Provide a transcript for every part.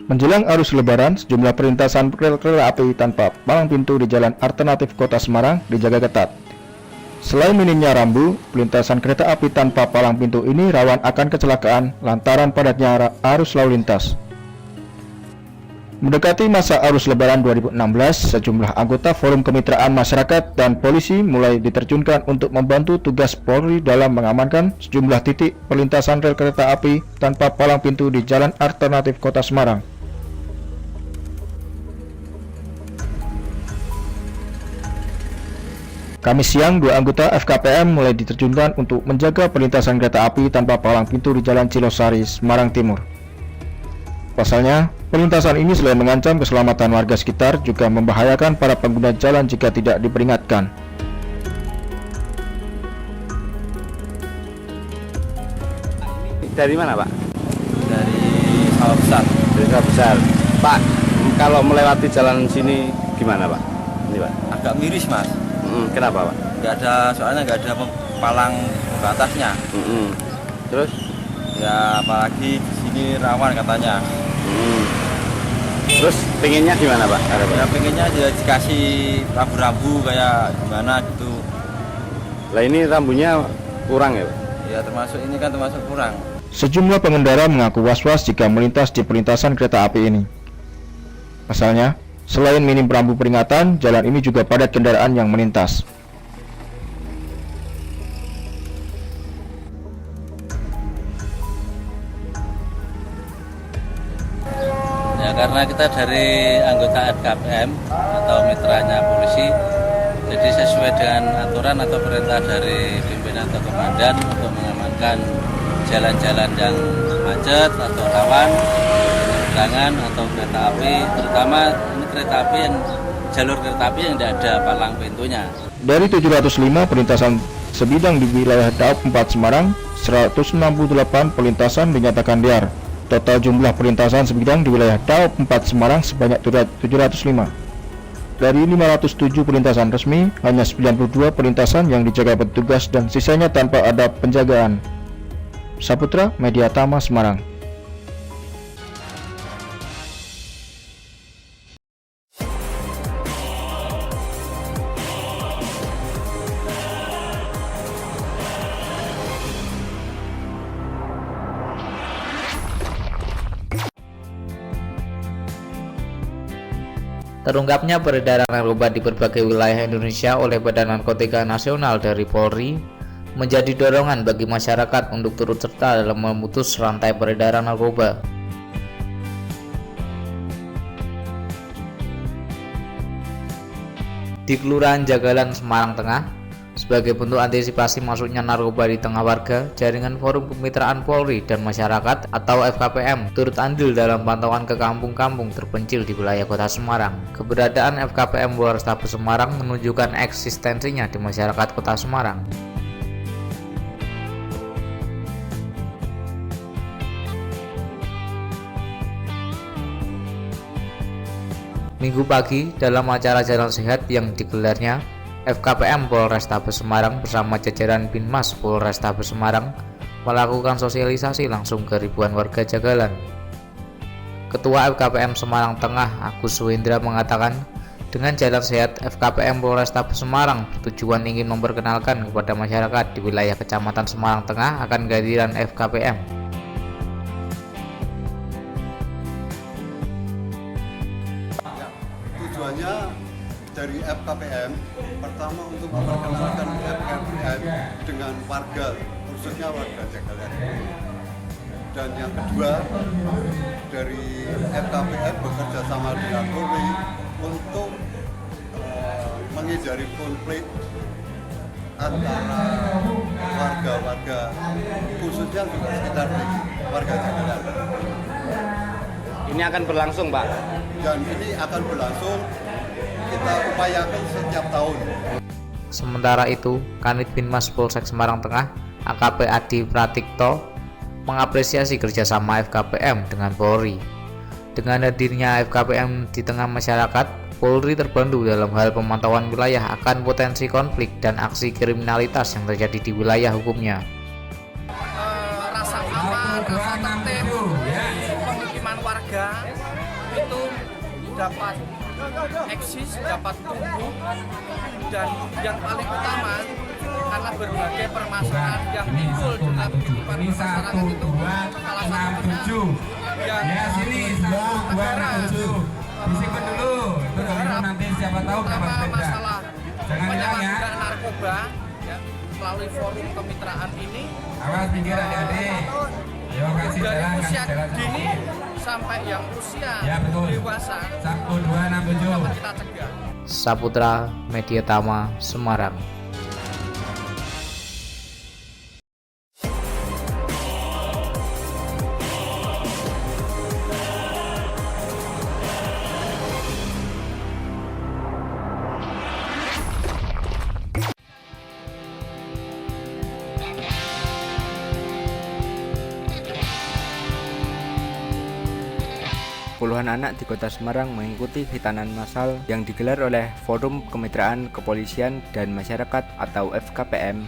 Menjelang arus Lebaran, sejumlah perlintasan kereta api tanpa palang pintu di jalan alternatif Kota Semarang dijaga ketat. Selain minimnya rambu, perlintasan kereta api tanpa palang pintu ini rawan akan kecelakaan lantaran padatnya arus lalu lintas. Mendekati masa arus Lebaran 2016, sejumlah anggota Forum Kemitraan Masyarakat dan polisi mulai diterjunkan untuk membantu tugas Polri dalam mengamankan sejumlah titik perlintasan rel kereta api tanpa palang pintu di jalan alternatif Kota Semarang. Kamis siang, dua anggota FKPM mulai diterjunkan untuk menjaga perlintasan kereta api tanpa palang pintu di Jalan Cilosari, Semarang Timur. Pasalnya, perlintasan ini selain mengancam keselamatan warga sekitar, juga membahayakan para pengguna jalan jika tidak diperingatkan. Dari mana, Pak? Dari Sawah Besar. Dari Sawah Besar. Pak, kalau melewati jalan sini gimana, Pak? Ini, Pak. Agak miris, Mas. Kenapa, Pak? Soalnya nggak ada palang pembatasnya. Terus? Ya apalagi di sini rawan katanya. Terus pengennya gimana, Pak? Ya pengennya aja dikasih rambu-rambu kayak gimana gitu. Lah ini rambunya kurang ya, Pak? Ya termasuk ini kan termasuk kurang. Sejumlah pengendara mengaku was-was jika melintas di perlintasan kereta api ini. Pasalnya, selain minim rambu peringatan, jalan ini juga padat kendaraan yang melintas. Ya karena kita dari anggota FKPM atau mitranya polisi, jadi sesuai dengan aturan atau perintah dari pimpinan atau komandan untuk mengamankan jalan-jalan yang macet atau rawan, penyeberangan atau kereta api, terutama ini kereta api yang jalur kereta api yang tidak ada palang pintunya. Dari 705 perlintasan sebidang di wilayah Daop 4 Semarang, 168 perlintasan dinyatakan liar. Total jumlah perlintasan sebidang di wilayah Daop 4 Semarang sebanyak 705. Dari 507 perlintasan resmi, hanya 92 perlintasan yang dijaga petugas dan sisanya tanpa ada penjagaan. Saputra, Media Tama, Semarang. Terungkapnya peredaran narkoba di berbagai wilayah Indonesia oleh Badan Narkotika Nasional dari Polri menjadi dorongan bagi masyarakat untuk turut serta dalam memutus rantai peredaran narkoba. Di Kelurahan Jagalan, Semarang Tengah, sebagai bentuk antisipasi masuknya narkoba di tengah warga, jaringan Forum Kemitraan Polri dan Masyarakat atau FKPM turut andil dalam pantauan ke kampung-kampung terpencil di wilayah Kota Semarang. Keberadaan FKPM Polrestabes Semarang menunjukkan eksistensinya di masyarakat Kota Semarang. Minggu pagi, dalam acara Jalan Sehat yang digelarnya, FKPM Polrestabes Semarang bersama jajaran Binmas Polrestabes Semarang melakukan sosialisasi langsung ke ribuan warga Jagalan. Ketua FKPM Semarang Tengah, Agus Suhendra, mengatakan, dengan Jalan Sehat, FKPM Polrestabes Semarang bertujuan ingin memperkenalkan kepada masyarakat di wilayah Kecamatan Semarang Tengah akan kehadiran FKPM. Tujuannya dari FKPM pertama untuk memperkenalkan FKPM dengan warga, khususnya warga Jagalan. Dan yang kedua, dari FKPM bekerja sama dengan Polri untuk menghindari konflik antara warga-warga, khususnya juga sekitar warga Jagalan. Ini akan berlangsung, Pak? Dan ini akan berlangsung, kita upayakan setiap tahun. Sementara itu, Kanit Binmas Polsek Semarang Tengah, AKP Adi Pratikto, mengapresiasi kerjasama FKPM dengan Polri. Dengan hadirnya FKPM di tengah masyarakat, Polri terbantu dalam hal pemantauan wilayah akan potensi konflik dan aksi kriminalitas yang terjadi di wilayah hukumnya. Rasa aman, rasa tertib, pemukiman warga dapat eksis, dapat tumbuh, dan yang paling utama karena berbagai permasalahan yang timbul dalam kehidupan masyarakat itu salah satunya yang sini 1, 2, 7 disimpan dulu terus nanti siapa tahu dapat sepeda. masalah Jangan hilang ya. penyalahgunaan narkoba ya, melalui forum kemitraan ini Awas pinggir adik-adik. Yo kasih dari jalan, usia kasih jalan. dini sampai yang usia Ya, betul. dewasa 1, 2, 6, 7. dapat kita cegah. Saputra Media Tama, Semarang. Puluhan anak di kota Semarang mengikuti hitanan massal yang digelar oleh Forum Kemitraan Kepolisian dan Masyarakat atau FKPM.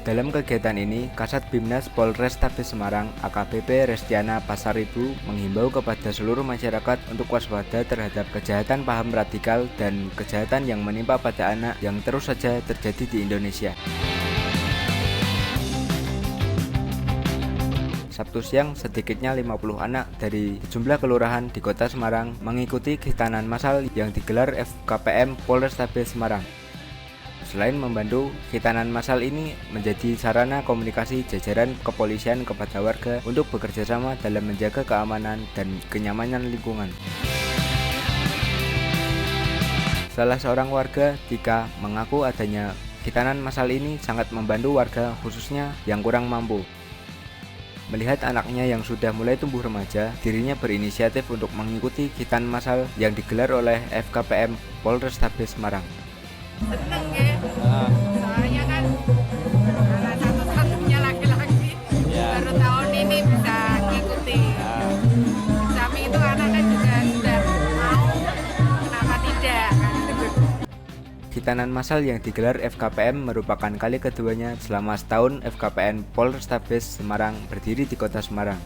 Dalam kegiatan ini, Kasat Bimnas Polrestabes Semarang AKBP Restiana Pasaribu menghimbau kepada seluruh masyarakat untuk waspada terhadap kejahatan paham radikal dan kejahatan yang menimpa pada anak yang terus saja terjadi di Indonesia. Sabtu siang, sedikitnya 50 anak dari sejumlah kelurahan di kota Semarang mengikuti hitanan massal yang digelar FKPM Polrestabes Semarang. Selain membantu, hitanan massal ini menjadi sarana komunikasi jajaran kepolisian kepada warga untuk bekerja sama dalam menjaga keamanan dan kenyamanan lingkungan. Salah seorang warga, Tika, mengaku adanya hitanan massal ini sangat membantu warga khususnya yang kurang mampu. Melihat anaknya yang sudah mulai tumbuh remaja, dirinya berinisiatif untuk mengikuti hitanan massal yang digelar oleh FKPM Polrestabes Semarang. Seneng ya, soalnya kan salah satu-satunya laki-laki baru tahun ini bisa ngikuti. Samping itu anak kan juga sudah mau, kenapa tidak kan? Hitanan massal yang digelar FKPM merupakan kali keduanya selama setahun FKPM Polrestabes Semarang berdiri di kota Semarang.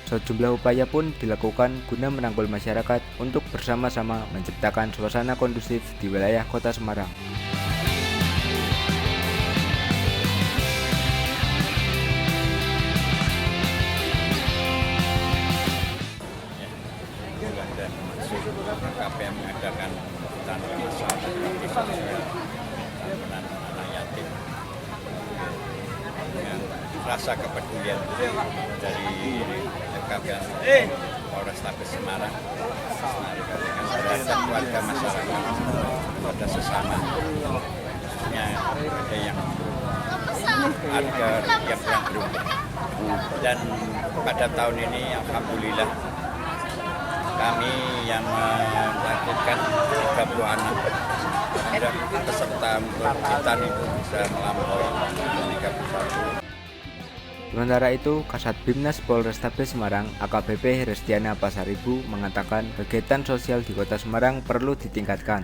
Sejumlah upaya pun dilakukan guna merangkul masyarakat untuk bersama-sama menciptakan suasana kondusif di wilayah kota Semarang. KPM mengadakan hitanan massal bagi sosial anak yatim dengan rasa kepedulian dari FKPM Polrestabes Semarang dengan beragam warga masyarakat pada sesama, khususnya ada yang ada yang kurang beruntung. Dan pada tahun ini alhamdulillah kami yang melakukan 30 anak dan peserta untuk hitan itu bisa melampaui 31. Sementara itu, Kasat Bimnas Polrestabes Semarang AKBP Restiana Pasaribu mengatakan kegiatan sosial di kota Semarang perlu ditingkatkan.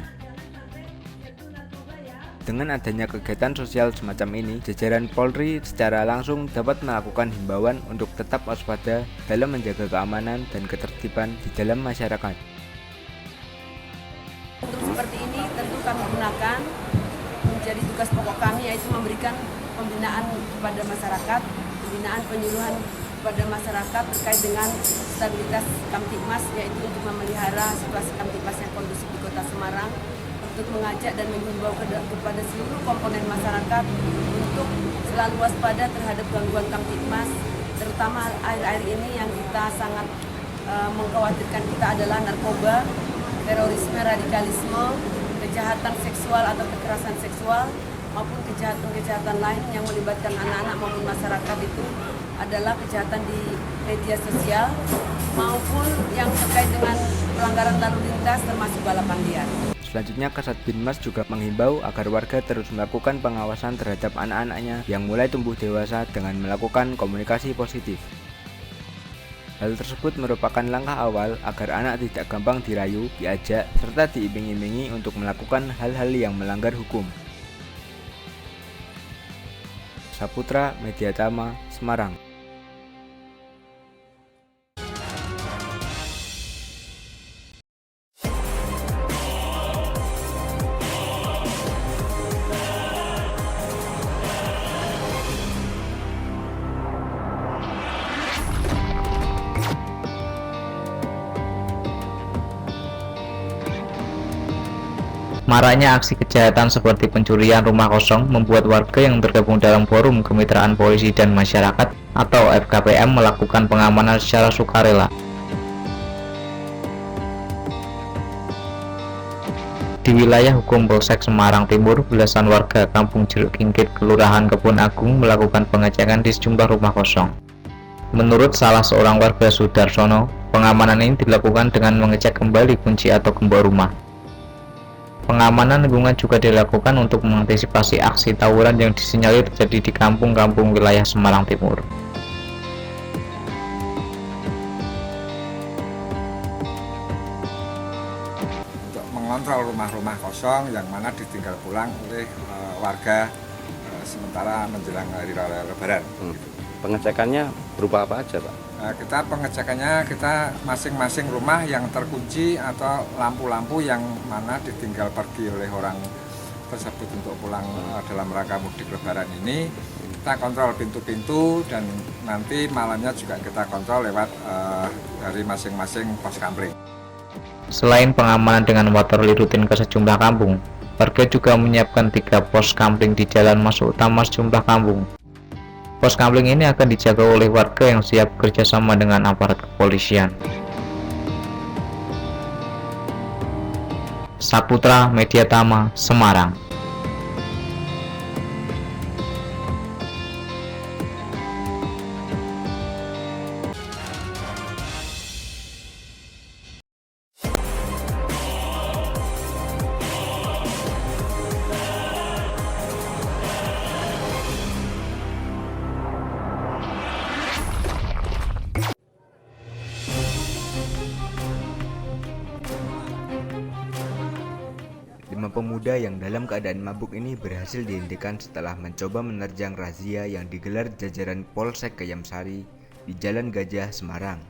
Dengan adanya kegiatan sosial semacam ini, jajaran Polri secara langsung dapat melakukan himbauan untuk tetap waspada dalam menjaga keamanan dan ketertiban di dalam masyarakat. Untuk seperti ini tentu kami gunakan menjadi tugas pokok kami, yaitu memberikan pembinaan kepada masyarakat, pembinaan penyuluhan kepada masyarakat terkait dengan stabilitas Kamtibmas, yaitu untuk memelihara situasi Kamtibmas yang kondusif di kota Semarang, untuk mengajak dan menghimbau kepada seluruh komponen masyarakat untuk selalu waspada terhadap gangguan Kamtibmas, terutama akhir-akhir ini yang kita sangat mengkhawatirkan kita adalah narkoba, terorisme, radikalisme, kejahatan seksual atau kekerasan seksual, maupun kejahatan-kejahatan lain yang melibatkan anak-anak maupun masyarakat. Itu adalah kejahatan di media sosial maupun yang terkait dengan pelanggaran lalu lintas termasuk balapan liar. Selanjutnya, Kasat Binmas juga menghimbau agar warga terus melakukan pengawasan terhadap anak-anaknya yang mulai tumbuh dewasa dengan melakukan komunikasi positif. Hal tersebut merupakan langkah awal agar anak tidak gampang dirayu, diajak, serta diiming-imingi untuk melakukan hal-hal yang melanggar hukum. Saputra Media Tama, Semarang. Maraknya aksi kejahatan seperti pencurian rumah kosong membuat warga yang tergabung dalam Forum Kemitraan Polisi dan Masyarakat atau FKPM melakukan pengamanan secara sukarela. Di wilayah hukum Polsek Semarang Timur, belasan warga Kampung Jeruk Kingkit, Kelurahan Kebun Agung melakukan pengecekan di sejumlah rumah kosong. Menurut salah seorang warga Sudarsono, pengamanan ini dilakukan dengan mengecek kembali kunci atau gembok rumah. Pengamanan lingkungan juga dilakukan untuk mengantisipasi aksi tawuran yang disinyalir terjadi di kampung-kampung wilayah Semarang Timur. Untuk mengontrol rumah-rumah kosong yang mana ditinggal pulang oleh warga sementara menjelang hari raya Lebaran. Pengecekannya berupa apa aja, Pak? Kita pengecekannya, kita masing-masing rumah yang terkunci atau lampu-lampu yang mana ditinggal pergi oleh orang tersebut untuk pulang dalam rangka mudik Lebaran ini, kita kontrol pintu-pintu dan nanti malamnya juga kita kontrol lewat dari masing-masing pos kamling. Selain pengamanan dengan patroli rutin ke sejumlah kampung, warga juga menyiapkan 3 pos kamling di jalan masuk utama sejumlah kampung. Pos kamling ini akan dijaga oleh warga yang siap kerjasama dengan aparat kepolisian. Saputra Mediatama, Semarang. Lima pemuda yang dalam keadaan mabuk ini berhasil dihentikan setelah mencoba menerjang razia yang digelar jajaran Polsek Gayamsari di Jalan Gajah, Semarang.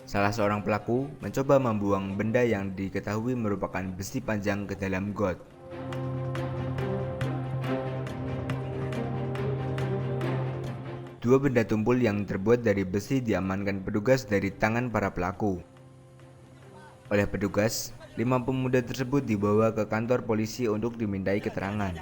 Salah seorang pelaku mencoba membuang benda yang diketahui merupakan besi panjang ke dalam got. Dua benda tumpul yang terbuat dari besi diamankan petugas dari tangan para pelaku. Oleh petugas, 5 pemuda tersebut dibawa ke kantor polisi untuk dimintai keterangan.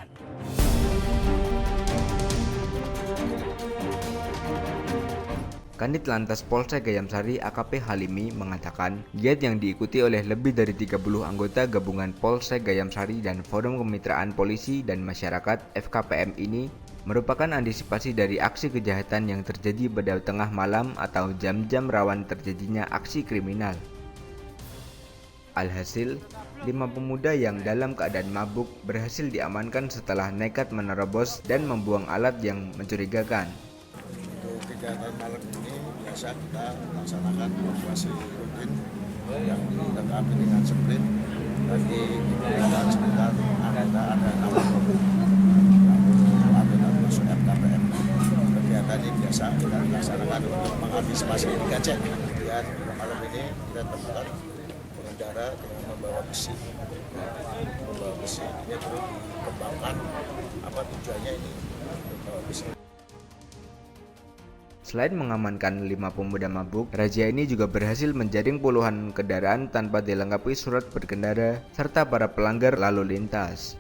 Kanit Lantas Polsek Gayamsari AKP Halimi mengatakan, giat yang diikuti oleh lebih dari 30 anggota gabungan Polsek Gayamsari dan Forum Kemitraan Polisi dan Masyarakat FKPM ini merupakan antisipasi dari aksi kejahatan yang terjadi pada tengah malam atau jam-jam rawan terjadinya aksi kriminal. Alhasil, 5 pemuda yang dalam keadaan mabuk berhasil diamankan setelah nekat menerobos dan membuang alat yang mencurigakan. Untuk kegiatan malam ini biasa kita laksanakan operasi rutin yang dilengkapi dengan sprint. Tadi kita sekitar anggota ada 60 anggota masuk FKPM. Kegiatan ini biasa kita laksanakan untuk mengantisipasi gajah. Kemudian malam ini kita temukan pengendara dengan membawa besi ini perlu dikembangkan apa tujuannya ini membawa besi. Selain mengamankan 5 pemuda mabuk, razia ini juga berhasil menjaring puluhan kendaraan tanpa dilengkapi surat berkendara serta para pelanggar lalu lintas.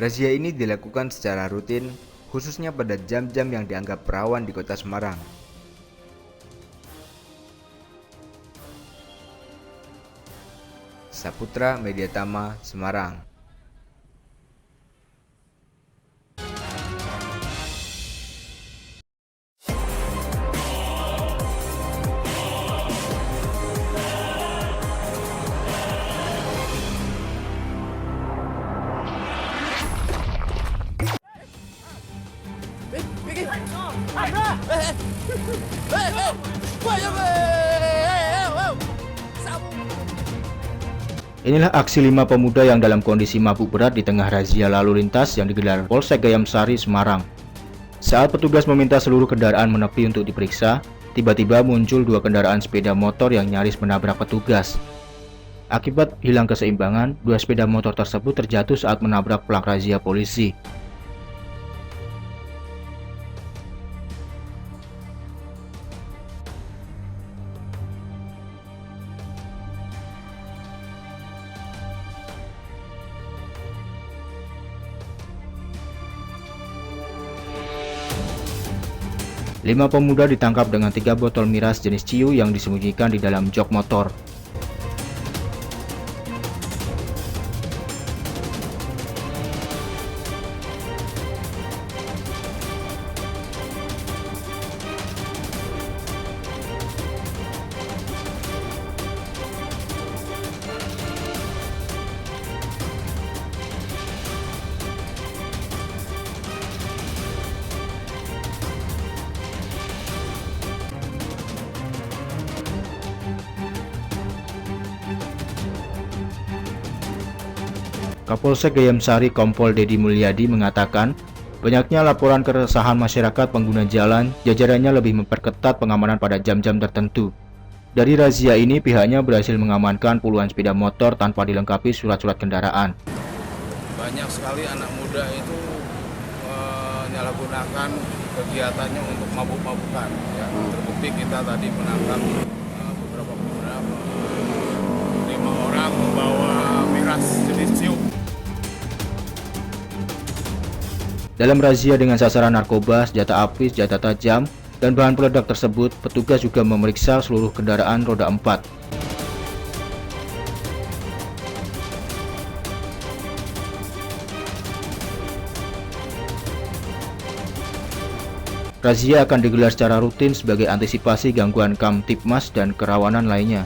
Razia ini dilakukan secara rutin, khususnya pada jam-jam yang dianggap rawan di Kota Semarang. Saputra Mediatama, Semarang. Inilah aksi 5 pemuda yang dalam kondisi mabuk berat di tengah razia lalu lintas yang digelar Polsek Gayamsari, Semarang. Saat petugas meminta seluruh kendaraan menepi untuk diperiksa, tiba-tiba muncul 2 kendaraan sepeda motor yang nyaris menabrak petugas. Akibat hilang keseimbangan, 2 sepeda motor tersebut terjatuh saat menabrak pelang razia polisi. 5 pemuda ditangkap dengan 3 botol miras jenis ciu yang disembunyikan di dalam jok motor. Kapolsek Gayam Sari Kompol Dedi Mulyadi mengatakan, banyaknya laporan keresahan masyarakat pengguna jalan, jajarannya lebih memperketat pengamanan pada jam-jam tertentu. Dari razia ini, pihaknya berhasil mengamankan puluhan sepeda motor tanpa dilengkapi surat-surat kendaraan. Banyak sekali anak muda itu menyalahgunakan kegiatannya untuk mabuk-mabukan. Ya. Terbukti kita tadi menangkap beberapa pemuda, 5 orang membawa miras jenis ciu. Dalam razia dengan sasaran narkoba, senjata api, senjata tajam, dan bahan peledak tersebut, petugas juga memeriksa seluruh kendaraan roda 4. Razia akan digelar secara rutin sebagai antisipasi gangguan Kamtibmas dan kerawanan lainnya.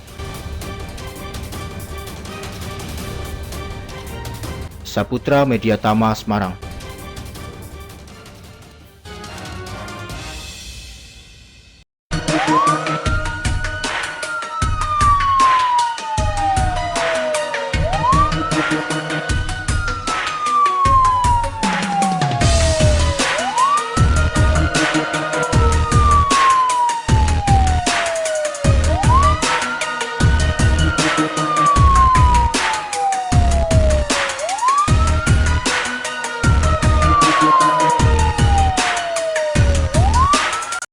Saputra Media Tama, Semarang. We'll be right back.